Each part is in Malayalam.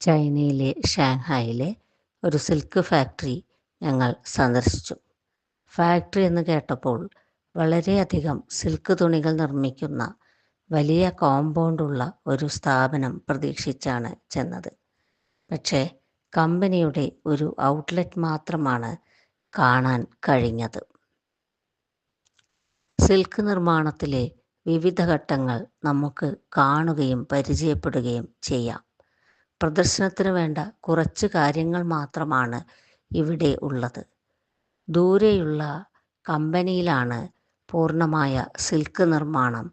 ചൈനയിലെ ഷാങ്ഹായിലെ ഒരു സിൽക്ക് ഫാക്ടറി ഞങ്ങൾ സന്ദർശിച്ചു. ഫാക്ടറി എന്ന് കേട്ടപ്പോൾ വളരെയധികം സിൽക്ക് തുണികൾ നിർമ്മിക്കുന്ന വലിയ കോമ്പൗണ്ടുള്ള ഒരു സ്ഥാപനം പ്രതീക്ഷിച്ചാണ് ചെന്നത്. പക്ഷേ കമ്പനിയുടെ ഒരു ഔട്ട്ലെറ്റ് മാത്രമാണ് കാണാൻ കഴിഞ്ഞത്. സിൽക്ക് നിർമ്മാണത്തിലെ വിവിധ ഘട്ടങ്ങൾ നമുക്ക് കാണുകയും പരിചയപ്പെടുകയും ചെയ്യാം. പ്രദർശനത്തിന് വേണ്ട കുറച്ച് കാര്യങ്ങൾ മാത്രമാണ് ഇവിടെ ഉള്ളത്. ദൂരെയുള്ള കമ്പനിയിലാണ് പൂർണ്ണമായ സിൽക്ക് നിർമ്മാണം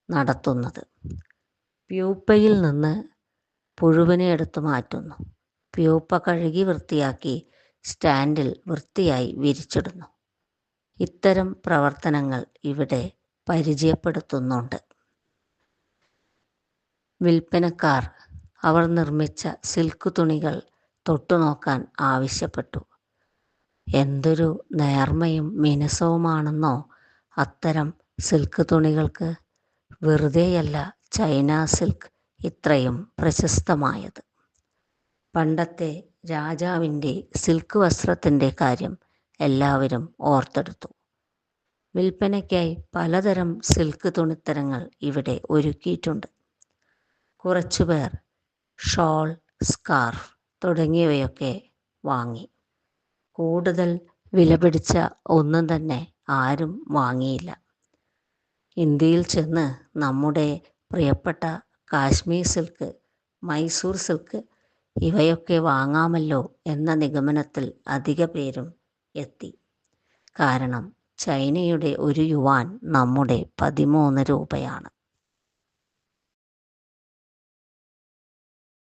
നടത്തുന്നത്. പ്യൂപ്പയിൽ നിന്ന് പുഴുവിനെ എടുത്തു മാറ്റുന്നു. പ്യൂപ്പ കഴുകി വൃത്തിയാക്കി സ്റ്റാൻഡിൽ വൃത്തിയായി വിരിച്ചിടുന്നു. ഇത്തരം പ്രവർത്തനങ്ങൾ ഇവിടെ പരിചയപ്പെടുത്തുന്നുണ്ട്. വിൽപ്പനക്കാർ അവർ നിർമ്മിച്ച സിൽക്ക് തുണികൾ തൊട്ടുനോക്കാൻ ആവശ്യപ്പെട്ടു. എന്തൊരു നേർമയും മിനുസവുമാണെന്നോ അത്തരം സിൽക്ക് തുണികൾക്ക്. വെറുതെയല്ല ചൈന സിൽക്ക് ഇത്രയും പ്രശസ്തമായത്. പണ്ടത്തെ രാജാവിൻ്റെ സിൽക്ക് വസ്ത്രത്തിൻ്റെ കാര്യം എല്ലാവരും ഓർത്തെടുത്തു. വിൽപ്പനയ്ക്കായി പലതരം സിൽക്ക് തുണിത്തരങ്ങൾ ഇവിടെ ഒരുക്കിയിട്ടുണ്ട്. കുറച്ചുപേർ ഷോൾ, സ്കാർഫ് തുടങ്ങിയവയൊക്കെ വാങ്ങി. കൂടുതൽ വിലപിടിച്ച ഒന്നും തന്നെ ആരും വാങ്ങിയില്ല. ഇന്ത്യയിൽ ചെന്ന് നമ്മുടെ പ്രിയപ്പെട്ട കാശ്മീർ സിൽക്ക്, മൈസൂർ സിൽക്ക് ഇവയൊക്കെ വാങ്ങാമല്ലോ എന്ന നിഗമനത്തിൽ അധിക പേരും എത്തി. കാരണം ചൈനയുടെ ഒരു യുവാൻ നമ്മുടെ 13 രൂപയാണ്.